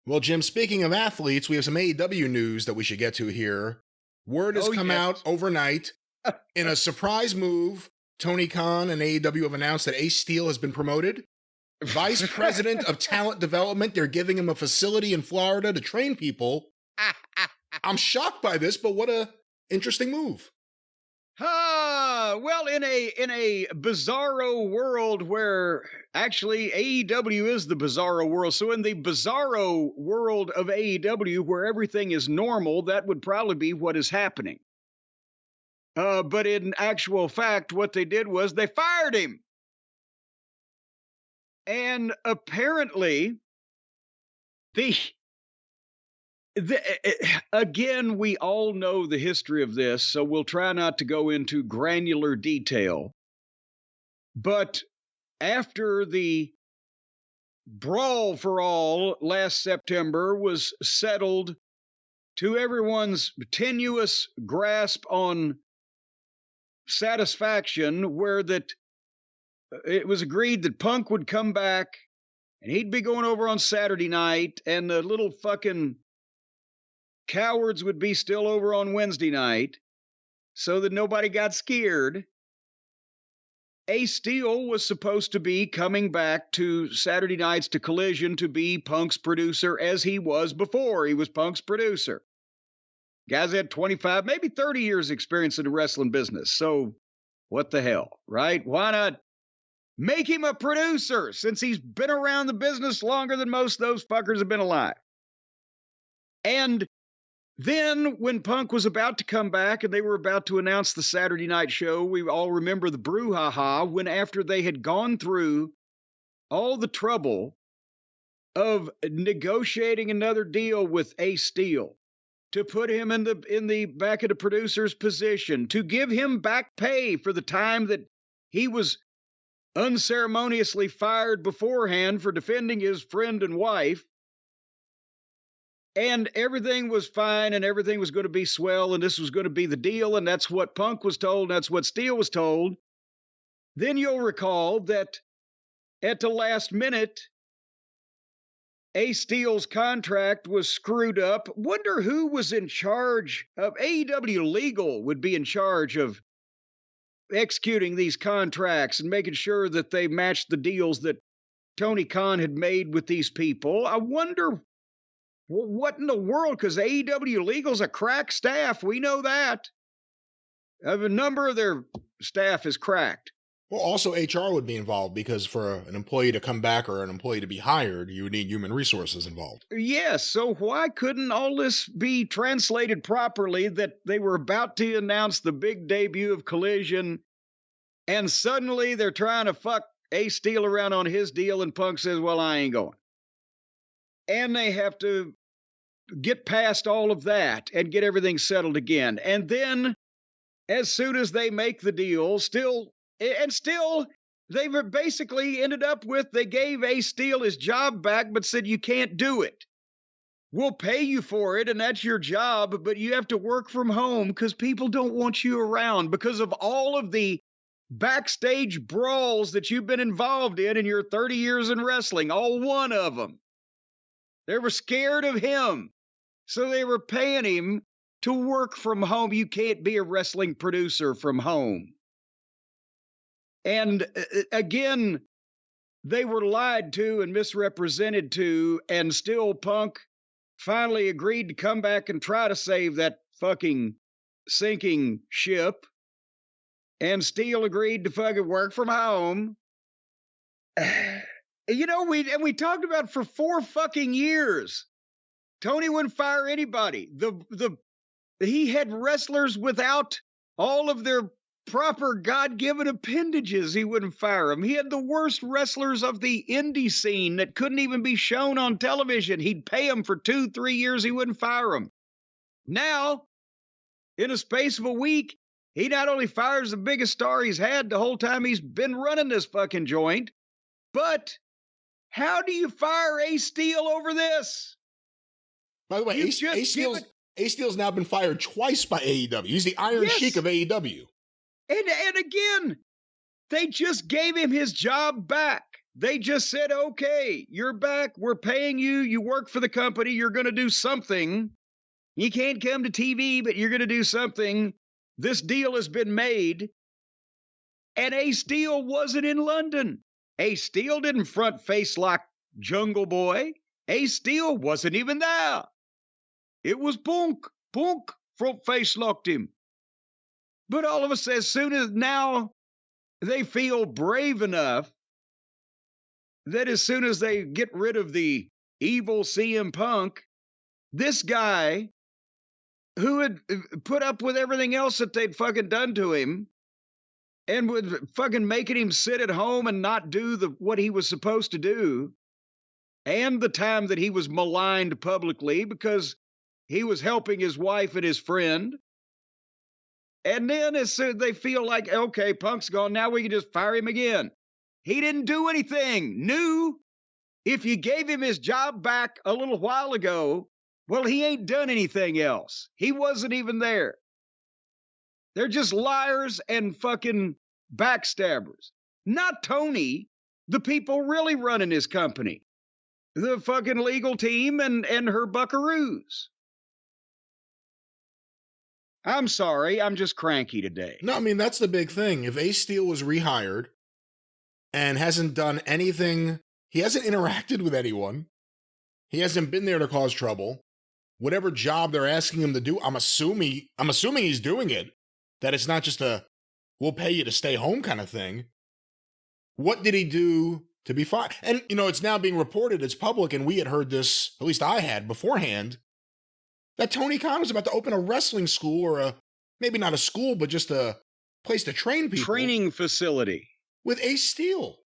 Well, Jim, speaking of athletes, we have some AEW news that we should get to here. Word has come out overnight. In a surprise move, Tony Khan and AEW have announced that Ace Steel has been promoted. Vice President of Talent Development. They're giving him a facility in Florida to train people. I'm shocked by this, but what a interesting move. Well, in a bizarro world where actually AEW is the bizarro world. So in the bizarro world of AEW where everything is normal, that would probably be what is happening. But in actual fact, what they did was they fired him. And apparently again, we all know the history of this, so we'll try not to go into granular detail. But after the brawl for all last September was settled to everyone's tenuous grasp on satisfaction, where that it was agreed that Punk would come back and he'd be going over on Saturday night, and the little fucking cowards would be still over on Wednesday night, so that nobody got scared. Ace Steel was supposed to be coming back to Saturday nights to Collision to be Punk's producer, as he was before. He was Punk's producer. Guys had 25, maybe 30 years experience in the wrestling business. So what the hell, right? Why not make him a producer, since he's been around the business longer than most of those fuckers have been alive? And then when Punk was about to come back and they were about to announce the Saturday night show, we all remember the brouhaha when, after they had gone through all the trouble of negotiating another deal with Ace Steel to put him in the back of the producer's position, to give him back pay for the time that he was unceremoniously fired beforehand for defending his friend and wife. And everything was fine, and everything was going to be swell, and this was going to be the deal, and that's what Punk was told, and that's what Steel was told. Then you'll recall that at the last minute, Ace Steel's contract was screwed up. Wonder who was in charge of AEW Legal would be in charge of executing these contracts and making sure that they matched the deals that Tony Khan had made with these people. I wonder what in the world, because AEW Legal's a crack staff. We know that. A number of their staff is cracked. Well, also HR would be involved, because for an employee to come back or an employee to be hired, you would need human resources involved. Yes, so why couldn't all this be translated properly, that they were about to announce the big debut of Collision, and suddenly they're trying to fuck Ace Steel around on his deal, and Punk says, well, I ain't going. And they have to get past all of that and get everything settled again. And then, as soon as they make the deal, they were basically ended up with, they gave Ace Steel his job back, but said, you can't do it. We'll pay you for it, and that's your job, but you have to work from home because people don't want you around because of all of the backstage brawls that you've been involved in your 30 years in wrestling, all one of them. They were scared of him, so they were paying him to work from home. You can't be a wrestling producer from home. And again, they were lied to and misrepresented to, and still Punk finally agreed to come back and try to save that fucking sinking ship. And Steel agreed to fucking work from home. You know, we talked about for 4 fucking years. Tony wouldn't fire anybody. He had wrestlers without all of their proper God-given appendages. He wouldn't fire them. He had the worst wrestlers of the indie scene that couldn't even be shown on television. He'd pay them for 2-3 years. He wouldn't fire them. Now, in a space of a week, he not only fires the biggest star he's had the whole time he's been running this fucking joint, but how do you fire Ace Steel over this? By the way, Ace Steel's now been fired twice by AEW. He's the Iron Sheik of AEW. And again, they just gave him his job back. They just said, okay, you're back. We're paying you. You work for the company. You're going to do something. You can't come to TV, but you're going to do something. This deal has been made. And Ace Steel wasn't in London. Ace Steel didn't front face like Jungle Boy. Ace Steel wasn't even there. It was Punk. Punk front face locked him. But all of us, as soon as now they feel brave enough that as soon as they get rid of the evil CM Punk, this guy who had put up with everything else that they'd fucking done to him and would fucking making him sit at home and not do what he was supposed to do, and the time that he was maligned publicly because he was helping his wife and his friend. And then as soon as they feel like, okay, Punk's gone, now we can just fire him again. He didn't do anything new. If you gave him his job back a little while ago, well, he ain't done anything else. He wasn't even there. They're just liars and fucking backstabbers. Not Tony, the people really running his company. The fucking legal team and her buckaroos. I'm sorry, I'm just cranky today. No, I mean, that's the big thing. If Ace Steel was rehired and hasn't done anything, he hasn't interacted with anyone, he hasn't been there to cause trouble, whatever job they're asking him to do, I'm assuming he's doing it, that it's not just a, we'll pay you to stay home kind of thing. What did he do to be fired? And, it's now being reported, it's public, and we had heard this, at least I had beforehand, that Tony Khan was about to open a wrestling school or maybe not a school, but just a place to train people. Training facility. With Ace Steel.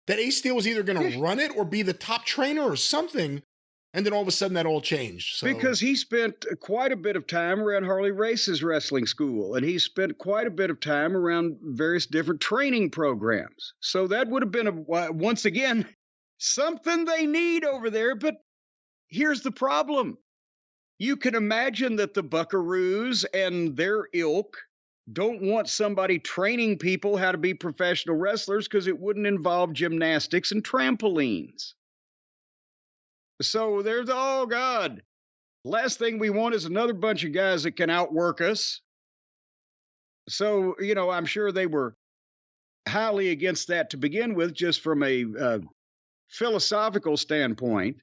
That Ace Steel was either going to run it or be the top trainer or something. And then all of a sudden that all changed. So. Because he spent quite a bit of time around Harley Race's wrestling school. And he spent quite a bit of time around various different training programs. So that would have been, once again, something they need over there. But here's the problem. You can imagine that the buckaroos and their ilk don't want somebody training people how to be professional wrestlers because it wouldn't involve gymnastics and trampolines. So there's, oh God, last thing we want is another bunch of guys that can outwork us. So, I'm sure they were highly against that to begin with, just from a philosophical standpoint.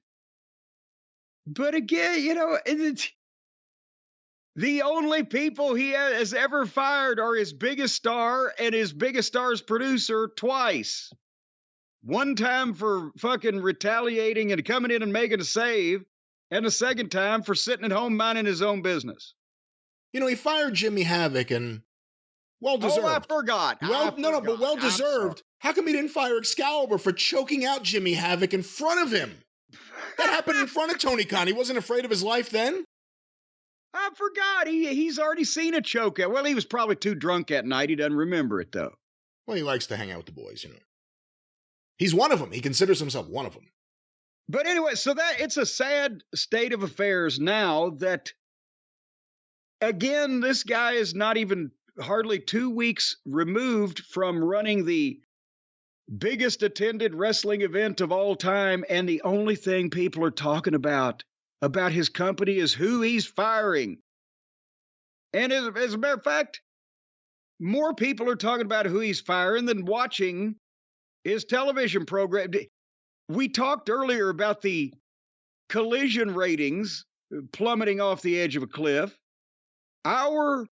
But again, the only people he has ever fired are his biggest star and his biggest star's producer twice. One time for fucking retaliating and coming in and making a save, and the second time for sitting at home minding his own business. He fired Jimmy Havoc, and well-deserved. Oh, I forgot. But well-deserved. How come he didn't fire Excalibur for choking out Jimmy Havoc in front of him? That happened in front of Tony Khan. He wasn't afraid of his life then? I forgot. He's already seen a choke out. Well, he was probably too drunk that night. He doesn't remember it, though. Well, he likes to hang out with the boys, He's one of them. He considers himself one of them. But anyway, so that it's a sad state of affairs now that, again, this guy is not even hardly 2 weeks removed from running the biggest attended wrestling event of all time, and the only thing people are talking about his company is who he's firing. And as a matter of fact, more people are talking about who he's firing than watching his television program. We talked earlier about the Collision ratings plummeting off the edge of a cliff. Our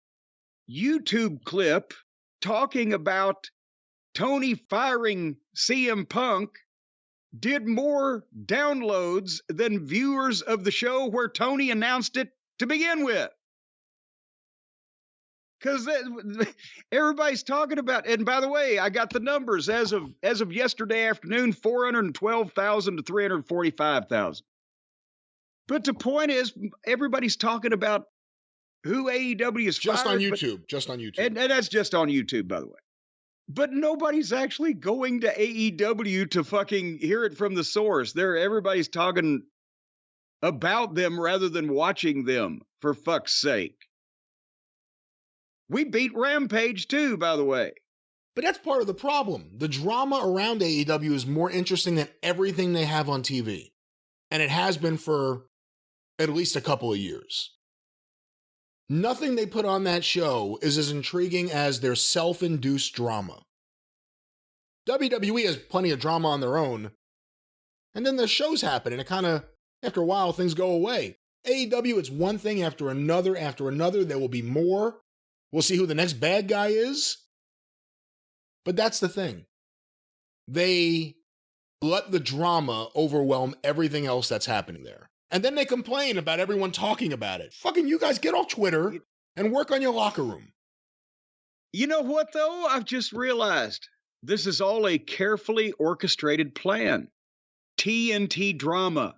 YouTube clip talking about Tony firing CM Punk did more downloads than viewers of the show where Tony announced it to begin with. Because everybody's talking about, and by the way, I got the numbers as of yesterday afternoon, 412,000 to 345,000. But the point is, everybody's talking about who AEW is just fired, on YouTube, just on YouTube, and that's just on YouTube, by the way. But nobody's actually going to AEW to fucking hear it from the source. Everybody's talking about them rather than watching them, for fuck's sake. We beat Rampage too, by the way. But that's part of the problem. The drama around AEW is more interesting than everything they have on TV. And it has been for at least a couple of years. Nothing they put on that show is as intriguing as their self-induced drama. WWE has plenty of drama on their own, and then the shows happen, and it kind of, after a while, things go away. AEW, it's one thing after another. There will be more. We'll see who the next bad guy is. But that's the thing. They let the drama overwhelm everything else that's happening there. And then they complain about everyone talking about it. Fucking you guys get off Twitter and work on your locker room. You know what, though? I've just realized this is all a carefully orchestrated plan. TNT drama.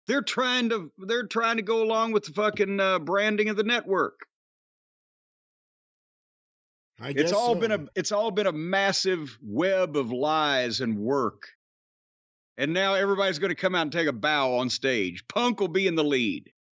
They're trying to go along with the fucking branding of the network. It's all been a massive web of lies and work. And now everybody's going to come out and take a bow on stage. Punk will be in the lead.